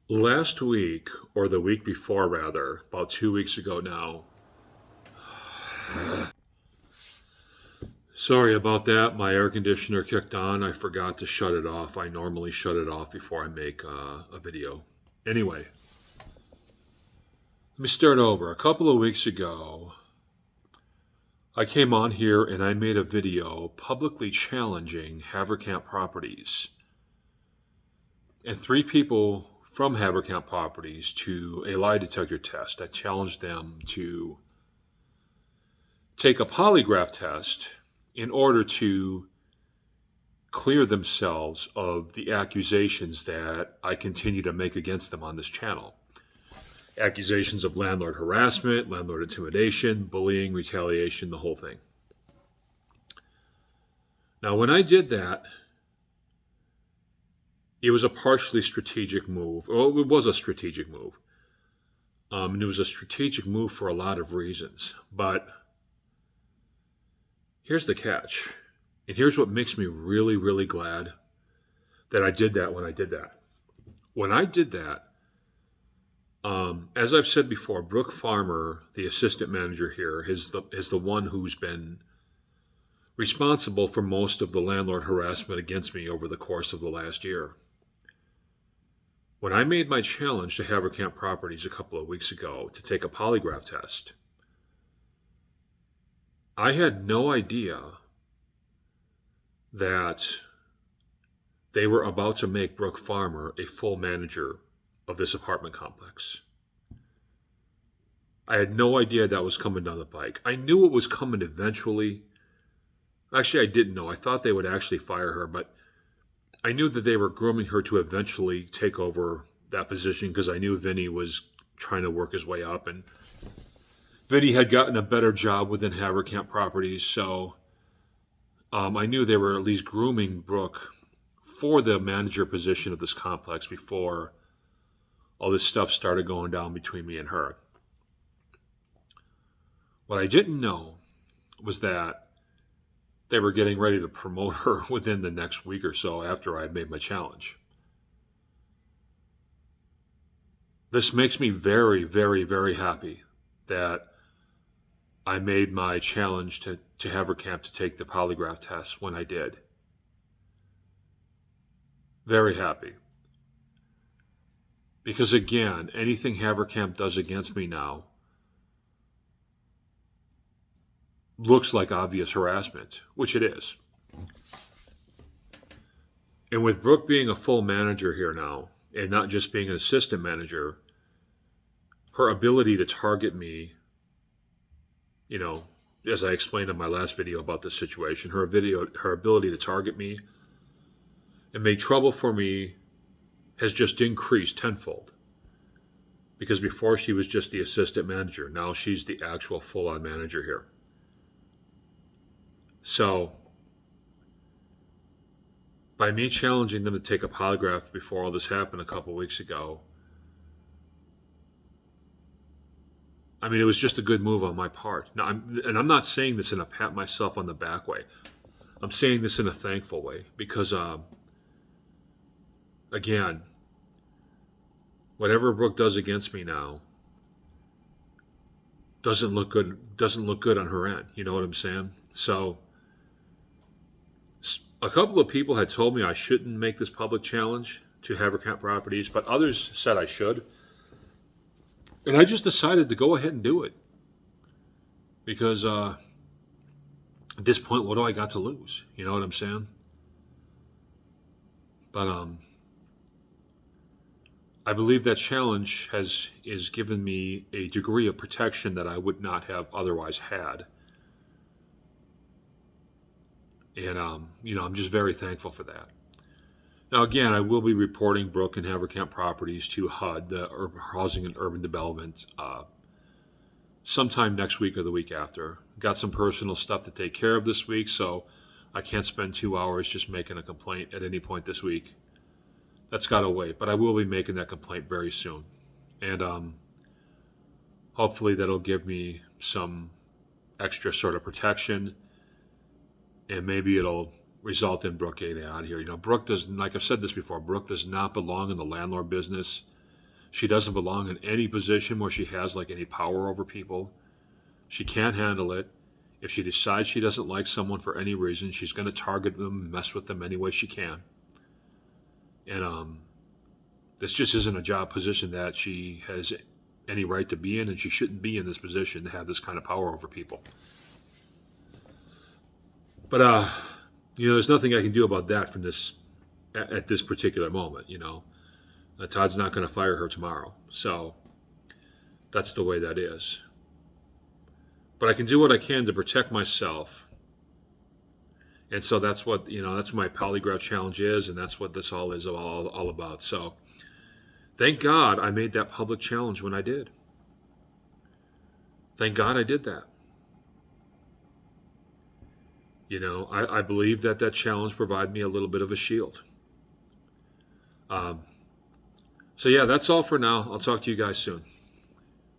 Last week, or the week before rather, about 2 weeks ago now. Sorry about that. My air conditioner kicked on. I forgot to shut it off. I normally shut it off before I make a video. Anyway, let me start over. A couple of weeks ago, I came on here and I made a video publicly challenging Haverkamp Properties and three people from Haverkamp Properties to a lie detector test. I challenged them to take a polygraph test in order to clear themselves of the accusations that I continue to make against them on this channel. Accusations of landlord harassment, landlord intimidation, bullying, retaliation, the whole thing. Now, when I did that, it was a partially strategic move. Well, it was a strategic move. And it was a strategic move for a lot of reasons. But here's the catch. And here's what makes me really, really glad that I did that when I did that. When I did that, as I've said before, Brooke Farmer, the assistant manager here, is the one who's been responsible for most of the landlord harassment against me over the course of the last year. When I made my challenge to Haverkamp Properties a couple of weeks ago to take a polygraph test, I had no idea that they were about to make Brooke Farmer a full manager of this apartment complex. I had no idea that was coming down the pike. I knew it was coming eventually. Actually, I didn't know. I thought they would actually fire her, but I knew that they were grooming her to eventually take over that position because I knew Vinny was trying to work his way up, and Vinny had gotten a better job within Haverkamp Properties, so I knew they were at least grooming Brooke for the manager position of this complex before all this stuff started going down between me and her. What I didn't know was that they were getting ready to promote her within the next week or so after I made my challenge. This makes me very, very, very happy that I made my challenge to Haverkamp to take the polygraph test when I did. Very happy. Because again, anything Haverkamp does against me now looks like obvious harassment, which it is. And with Brooke being a full manager here now, and not just being an assistant manager, her ability to target me, as I explained in my last video about this situation, her ability to target me and make trouble for me has just increased tenfold. Because before she was just the assistant manager, now she's the actual full-on manager here. So, by me challenging them to take a polygraph before all this happened a couple weeks ago, it was just a good move on my part. Now, I'm not saying this in a pat myself on the back way. I'm saying this in a thankful way because, again, whatever Brooke does against me now doesn't look good. Doesn't look good on her end. You know what I'm saying? So, a couple of people had told me I shouldn't make this public challenge to Haverkamp Properties, but others said I should. And I just decided to go ahead and do it. Because at this point, what do I got to lose? You know what I'm saying? But I believe that challenge is given me a degree of protection that I would not have otherwise had. And, I'm just very thankful for that. Now, again, I will be reporting Brooke and Haverkamp Properties to HUD, the Housing and Urban Development, sometime next week or the week after. Got some personal stuff to take care of this week, so I can't spend 2 hours just making a complaint at any point this week. That's got to wait, but I will be making that complaint very soon. And hopefully that'll give me some extra sort of protection, and maybe it'll result in Brooke getting out of here. Brooke does, like I've said this before, Brooke does not belong in the landlord business. She doesn't belong in any position where she has like any power over people. She can't handle it. If she decides she doesn't like someone for any reason, she's going to target them, mess with them any way she can. And this just isn't a job position that she has any right to be in, and she shouldn't be in this position to have this kind of power over people. But there's nothing I can do about that from this at this particular moment. Todd's not going to fire her tomorrow, so that's the way that is. But I can do what I can to protect myself. And so that's what my polygraph challenge is, and that's what this all is all about. So thank God I made that public challenge when I did. Thank God I did that. I believe that challenge provided me a little bit of a shield. So yeah, that's all for now. I'll talk to you guys soon.